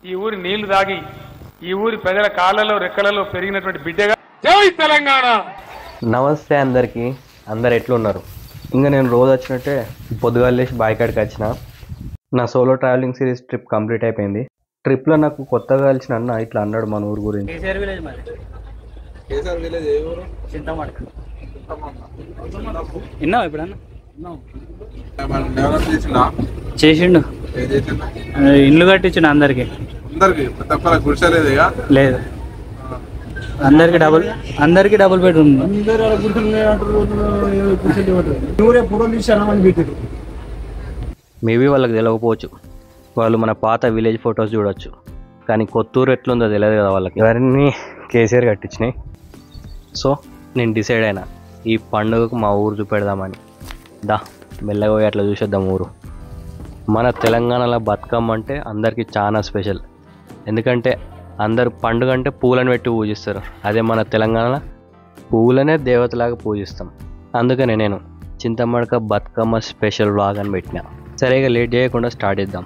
ఈ ఊరి నీళ్లు తాగి ఈ ఊరి ప్రజల కాళ్ళలో రెక్కలలో పెరిగినటువంటి బిడ్డగా జై తెలంగాణ. నమస్తే అందరికీ, అందరు ఎట్లున్నారు? ఇంకా నేను రోజు వచ్చినట్టే పొద్దుగాల లేచి బాయికాడికి వచ్చిన. నా solo travelling series trip complete అయిపోయింది. ట్రిప్లో నాకు కొత్తగా కలిసిన అన్న ఇట్లా అన్నాడు మన ఊరు గురించి. చేసిండు, ఇల్లు కట్టించు అందరికి లేదు, అందరికి డబుల్ బెడ్రూమ్. మేబీ వాళ్ళకి తెలియకపోవచ్చు, వాళ్ళు మన పాత విలేజ్ ఫొటోస్ చూడొచ్చు, కానీ కొత్తూరు ఎట్లుందో తెలియదు కదా వాళ్ళకి. ఎవరిని కేసీఆర్ కట్టించినాయి. సో నేను డిసైడ్ అయినా ఈ పండుగకు మా ఊరు చూపెడదామని. దా మెల్లగా పోయి అట్లా చూసేద్దాం ఊరు. మన తెలంగాణలో బతుకమ్మ అంటే అందరికీ చాలా స్పెషల్. ఎందుకంటే అందరు పండుగ అంటే పూలను పెట్టి పూజిస్తారు. అదే మన తెలంగాణలో పూలనే దేవతలాగా పూజిస్తాం. అందుకనే నేను చింతమడక బతుకమ్మ స్పెషల్ వ్లాగ్ అని పెట్టినా. సరిగా లేట్ చేయకుండా స్టార్ట్ చేద్దాం.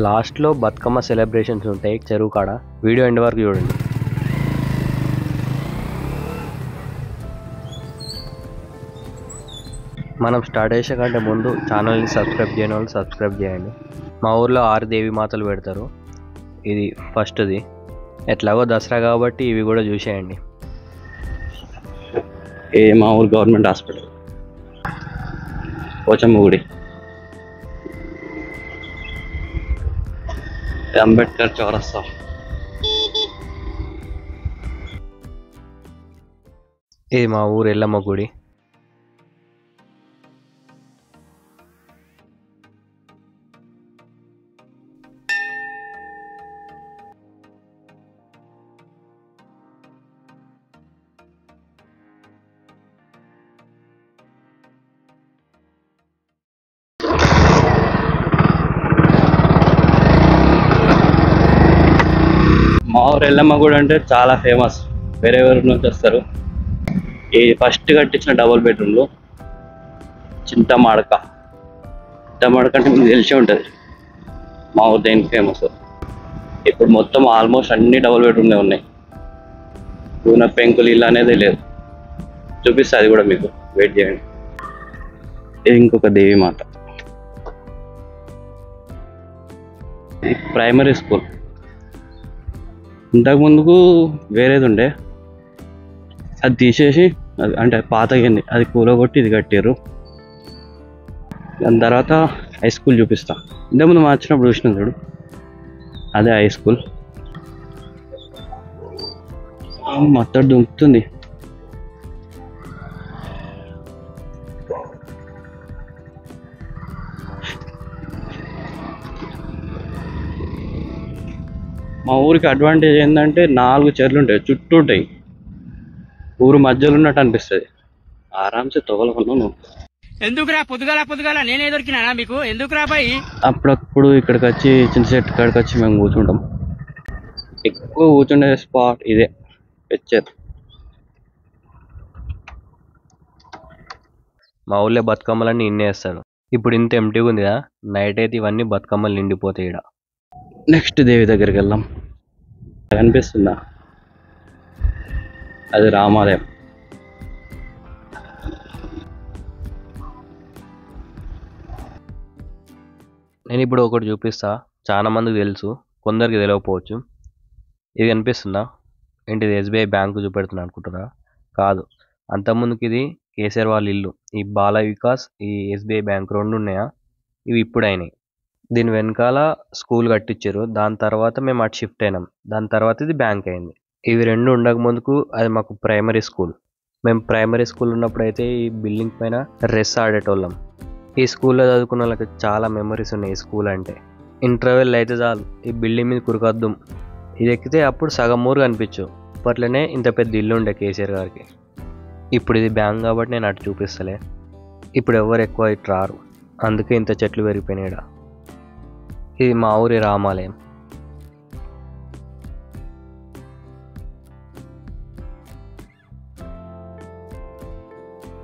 లాస్ట్లో బతుకమ్మ సెలబ్రేషన్స్ ఉంటాయి చెరువు కాడ. వీడియో ఎండ్ వరకు చూడండి. మనం స్టార్ట్ చేసే కంటే ముందు ఛానల్ని సబ్స్క్రైబ్ చేయని వాళ్ళు సబ్స్క్రైబ్ చేయండి. మా ఊర్లో 6 దేవి మాతలు పెడతారు. ఇది ఫస్ట్ది. ఎట్లాగో దసరా కాబట్టి ఇవి కూడా చూసేయండి. మా ఊరు గవర్నమెంట్ హాస్పిటల్, పోచమ్మ గుడి, అంబేద్కర్ చౌరస్తా. ఇది మా ఊరు ఎల్లమ్మ గుడి. మా ఊరు ఎల్లమ్మ గుడి అంటే చాలా ఫేమస్. వేరే ఊరి నుంచి వస్తారు. ఈ ఫస్ట్ కట్టించిన డబుల్ బెడ్రూమ్లు చింతమడక అంటే మీకు తెలిసే ఉంటుంది మా ఊరు దేనికి ఫేమస్. ఇప్పుడు మొత్తం ఆల్మోస్ట్ అన్ని డబుల్ బెడ్రూమ్లే ఉన్నాయి. పూన పెంకులు ఇల్లు అనేది లేదు. చూపిస్తా అది కూడా మీకు, వెయిట్ చేయండి. ఇది ఇంకొక దేవి మాత. ఇది ప్రైమరీ స్కూల్. ఇంతకుముందుకు వేరేది ఉండే, అది తీసేసి అంటే పాతగింది, అది కూలగొట్టి ఇది కట్టారు. దాని తర్వాత హై స్కూల్ చూపిస్తా. ఇంతకుముందు మార్చినప్పుడు చూసిన చూడు, అదే హై స్కూల్. మొత్తం దుంకుతుంది. మా ఊరికి అడ్వాంటేజ్ ఏంటంటే 4 చెర్లు ఉంటాయి, చుట్టూ ఉంటాయి. ఊరు మధ్యలో ఉన్నట్టు అనిపిస్తుంది. ఆరామ్సే తొగలకున్నాను. ఎందుకురా పొద్దుగాల నేనే దొరికినా మీకు? ఎందుకురా బాయ్? అప్పుడప్పుడు ఇక్కడికి వచ్చి చింత చెట్టు కాడికి వచ్చి మేము కూర్చుంటాం. ఎక్కువ కూర్చుండే స్పాట్ ఇదే, పిక్చర్. మా ఊళ్ళో బతుకమ్మలన్నీ ఇన్నేస్తారు. ఇప్పుడు ఇంత ఎంటీగా ఉంది కదా, నైట్ అయితే ఇవన్నీ బతుకమ్మలు నిండిపోతాయి. ఇక్కడ నెక్స్ట్ దేవి దగ్గరికి వెళ్దాం. కనిపిస్తుందా? అది రామాలయం. నేను ఇప్పుడు ఒకటి చూపిస్తా. చాలా మందికి తెలుసు, కొందరికి తెలియకపోవచ్చు. ఇది కనిపిస్తుందా? ఏంటిది? SBI బ్యాంకు చూపెడుతున్నా అనుకుంటారా? కాదు, అంతకుముందుకి ఇది కేసీఆర్ వాళ్ళ ఇల్లు. ఈ బాల వికాస్, ఈ SBI బ్యాంక్ 2 ఉన్నాయా, ఇవి ఇప్పుడు అయినాయి. దీని వెనకాల స్కూల్ కట్టించారు. దాని తర్వాత మేము అటు షిఫ్ట్ అయినాం. దాని తర్వాత ఇది బ్యాంక్ అయింది. ఇవి 2 ఉండక ముందుకు అది మాకు ప్రైమరీ స్కూల్. మేము ప్రైమరీ స్కూల్ ఉన్నప్పుడు అయితే ఈ బిల్డింగ్ పైన రెస్ ఆడేటోళ్ళం. ఈ స్కూల్లో చదువుకున్న వాళ్ళకి చాలా మెమరీస్ ఉన్నాయి. ఈ స్కూల్ అంటే ఇంటర్వెల్ అయితే చాలు ఈ బిల్డింగ్ మీద కురకద్దాం. ఇది ఎక్కితే అప్పుడు సగం ఊరు కనిపించు. అప్పట్లోనే ఇంత పెద్ద ఇల్లు ఉండే కేసీఆర్ గారికి. ఇప్పుడు ఇది బ్యాంక్ కాబట్టి నేను అటు చూపిస్తలే. ఇప్పుడు ఎవరు ఎక్కువ ఇటు రారు, అందుకే ఇంత చెట్లు పెరిగిపోయినాయి. ఇది మా ఊరి రామాలయం.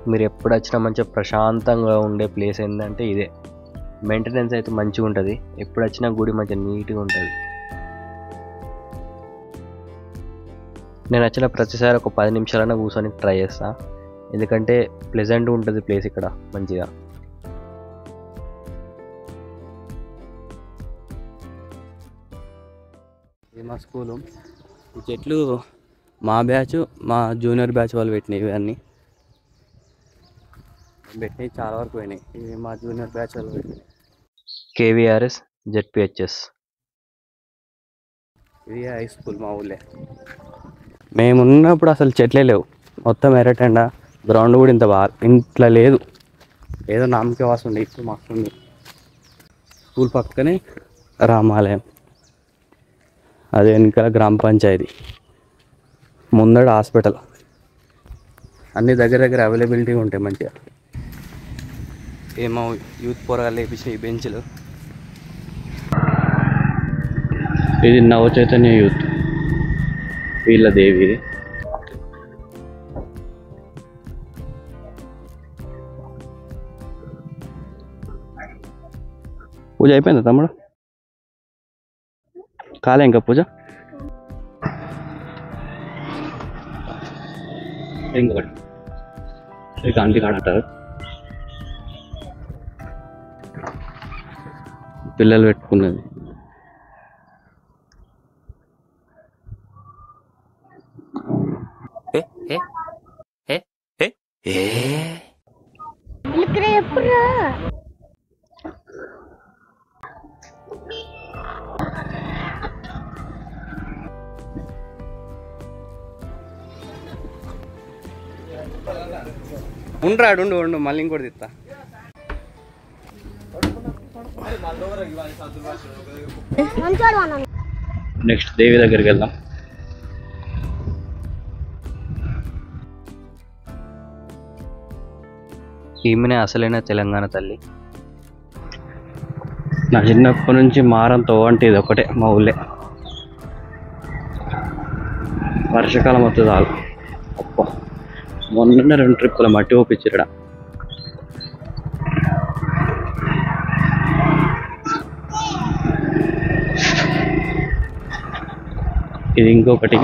మీరు ఎప్పుడు వచ్చినా మంచిగా ప్రశాంతంగా ఉండే ప్లేస్ ఏంటంటే ఇదే. మెయింటెనెన్స్ అయితే మంచిగా ఉంటుంది. ఎప్పుడు వచ్చినా గుడి మంచిగా నీట్గా ఉంటుంది. నేను వచ్చిన ప్రతిసారి ఒక 10 నిమిషాలైనా కూర్చొని ట్రై చేస్తా, ఎందుకంటే ప్లెజెంట్గా ఉంటుంది ప్లేస్ ఇక్కడ మంచిగా. ఇది మా స్కూలు. ఈ చెట్లు మా బ్యాచ్, మా జూనియర్ బ్యాచ్ వాళ్ళు పెట్టినాయి. ఇవన్నీ పెట్టినాయి, చాలా వరకు పోయినాయి. ఇవి మా జూనియర్ బ్యాచ్ వాళ్ళు పెట్టినాయి. KVRS ZPHS ఇది హై స్కూల్ మా ఊళ్ళే. మేము ఉన్నప్పుడు అసలు చెట్లే లేవు, మొత్తం ఎర్రటెండ. గ్రౌండ్ కూడా ఇంట్లో లేదు, ఏదో నామకే వాసు ఉండే. ఇప్పుడు మస్తు ఉంది. స్కూల్ పక్కనే రామాలయం, అదే వెనకాల గ్రామ పంచాయతీ, ముందడ హాస్పిటల్, అన్ని దగ్గర దగ్గర అవైలబిలిటీ ఉంటాయి మంచిగా. ఏమో యూత్ పోరగాళ్ళు వేపించిన ఈ బెంచ్లు. ఇది నవ చైతన్య యూత్, వీళ్ళ దేవి. పూజ అయిపోయిందా తమ్ముడు? కాలే ఇంకా పూజ? ఇంకొకటి ఇక అంటి కాడంటారు పిల్లలు పెట్టుకున్నది. ఉండ్రాడు ఉండు మళ్ళీ ఇంకోటి తిత్తా. నెక్స్ట్ దేవి దగ్గరికి వెళ్దాం. ఈమెనే అసలైన తెలంగాణ తల్లి. నా చిన్నప్పటి నుంచి మారంతో అంటే ఇది ఒకటే మా ఊళ్ళే. వర్షాకాలం వస్తుంది చాలు. అప్ప మొన్న 2 ట్రిప్పుల మట్టి ఓపించారు. ఇది ఇంకొకటి,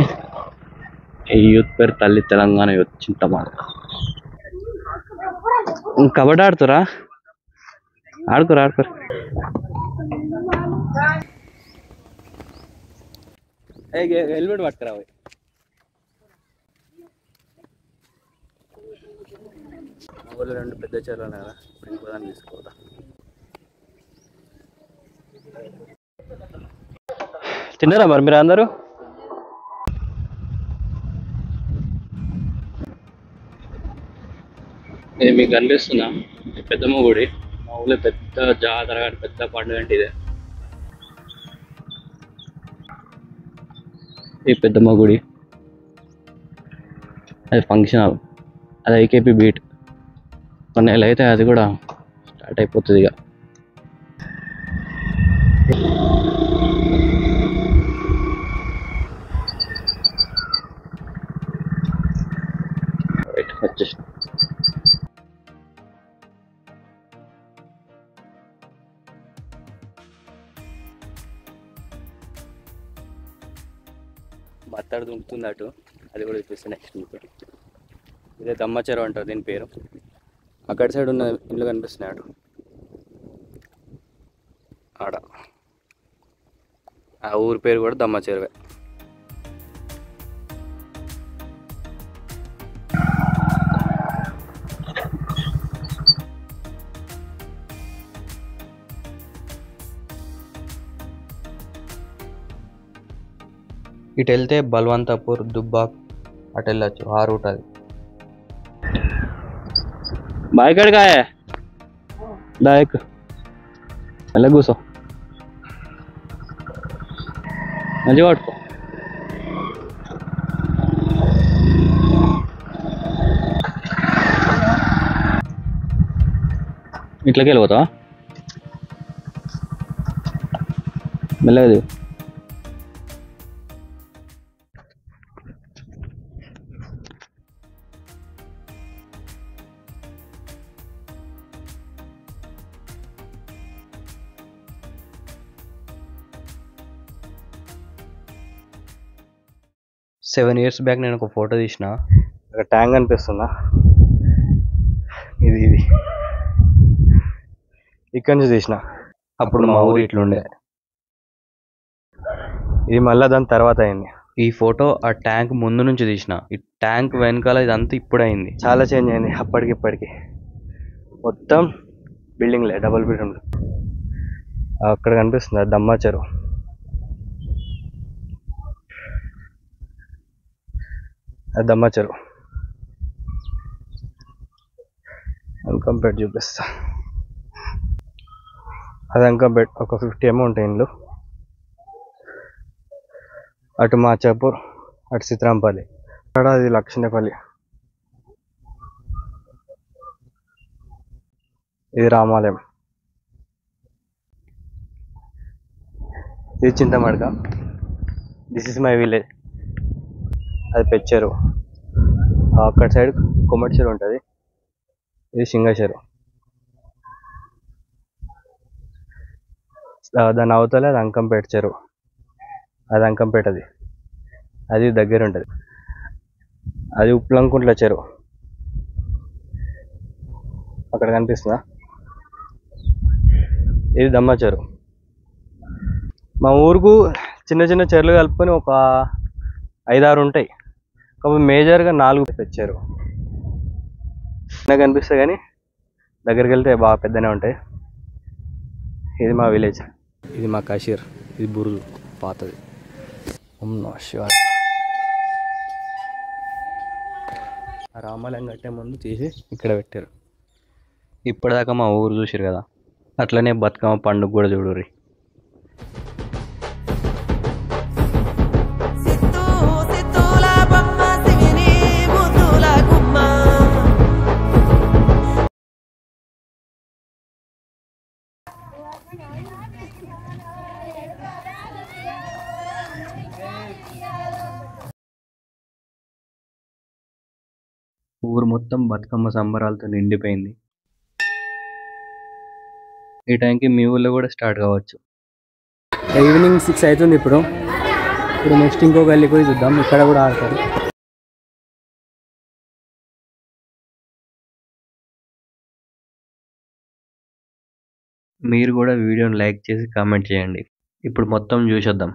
ఈ యూత్ పేరు తల్లి తెలంగాణ యూత్ చింతమాడ. కబడ్డీ ఆడుతురా? ఆడుకోరు. హెల్మెట్ పట్టుకురా. మా ఊళ్ళో 2 పెద్ద చెరువులు ఉన్నాయి కదా, ఇప్పుడు ఇంకోదాన్ని తీసుకోదా. తిన్నారా మరి మీరు అందరూ? ఇది మీకు కనిపిస్తుందా? పెద్దమ్మ గుడి. మా ఊళ్ళో పెద్ద జాతర కానీ పెద్ద పండుగ అంటే ఇదే. ఈ పెద్దమ్మ గుడి, అది ఫంక్షన్ హాల్, అది IKP బీట్. కొన్ని నెలలు అయితే అది కూడా స్టార్ట్ అయిపోతుంది ఇక. వచ్చేసి బత్తాడు దుంకుతుంది అటు, అది కూడా చూపిస్తాను నెక్స్ట్ మీకు. ఇదే దమ్మ చెరువు అంటారు దీని పేరు. అక్కడ సైడ్ ఉన్న ఇల్లు కనిపిస్తున్నాయి అటు, ఆడ ఆ ఊరి పేరు కూడా దమ్మ చెరువే. ఇటు వెళ్తే బల్వంతపూర్, దుబ్బాక్ అటు వెళ్ళచ్చు. ఆ రూట్ అది. బాయ్ దాయక్ ఎలా కూసో, మంచిగా పట్టుకో. ఇట్లకి వెళ్ళిపోతావా? మెల్లది. 7 years బ్యాక్ నేను ఒక ఫోటో తీసిన, ఒక ట్యాంక్ అనిపిస్తుందా, ఇది ఇక్కడి నుంచి తీసిన. అప్పుడు మా ఊరు ఇట్లుండే, ఇది మళ్ళీ దాని తర్వాత అయింది. ఈ ఫోటో ఆ ట్యాంక్ ముందు నుంచి తీసిన, ఈ ట్యాంక్ వెనకాల ఇదంతా ఇప్పుడు అయింది. చాలా చేంజ్ అయింది అప్పటికి ఇప్పటికి. మొత్తం బిల్డింగ్లే, డబుల్ బెడ్రూమ్లు. అక్కడ కనిపిస్తుంది దమ్మా చెరువు. అది దమ్మా చెరువు. అంకంపేట చూపిస్తా. అది అంకంపేట, ఒక 50 ఏమో ఉంటాయి ఇండ్లు. అటు మాచాపూర్, అటు సిత్రాంపల్లి, అక్కడ అది లక్ష్మీపల్లి, ఇది రామాలయం, ఇది Chintamadaka. This is my village. అది పెచ్చెరు. అక్కడ సైడ్ కొమ్మటి చెరువు ఉంటుంది, ఇది సింగ చెరువు. దాని అవతల అది అంకంపేట చెరువు, అది అంకంపేటది, అది దగ్గర ఉంటుంది. అది ఉప్లంకుంట్ల చెరువు, అక్కడ కనిపిస్తుందా, ఇది దమ్మా చెరువు. మా ఊరుకు చిన్న చిన్న చెరువులు కలుపుకొని ఒక 5-6 ఉంటాయి. కాకపోతే మేజర్గా 4 పెంచారు. చిన్నగా కనిపిస్తాయి కానీ దగ్గరికి వెళ్తే బాగా పెద్దనే ఉంటాయి. ఇది మా విలేజ్, ఇది మా కాశీర్, ఇది బురుజు పాతది. రామాలయం కట్టే ముందు తీసి ఇక్కడ పెట్టారు. ఇప్పటిదాకా మా ఊరు చూసారు కదా, అట్లనే బతుకమ్మ పండుగ కూడా చూడుర్రి. ఊరు మొత్తం బతుకమ్మ సంబరాలతో నిండిపోయింది. ఈ టైంకి మీ ఊళ్ళో కూడా స్టార్ట్ కావచ్చు. ఈవినింగ్ 6 అవుతుంది. ఇప్పుడు నెక్స్ట్ ఇంకో గల్లీకి పోయి చూద్దాం, ఇక్కడ కూడా ఆడతారు. మీరు కూడా వీడియోని లైక్ చేసి కామెంట్ చేయండి. ఇప్పుడు మొత్తం చూసేద్దాం.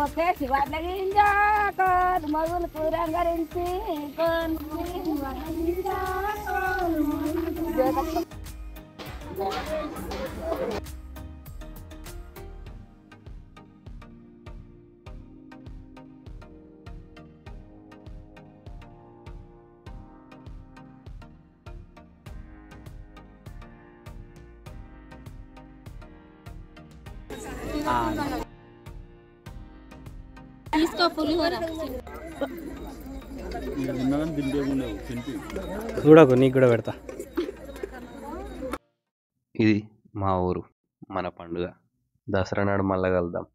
ఒకే శివార్లగింజాకోర్ మగులు కూరంగరించి చూడకు, నీకు కూడా పెడతా. ఇది మా ఊరు, మన పండుగ. దసరా నాడు మళ్ళా కలుద్దాం.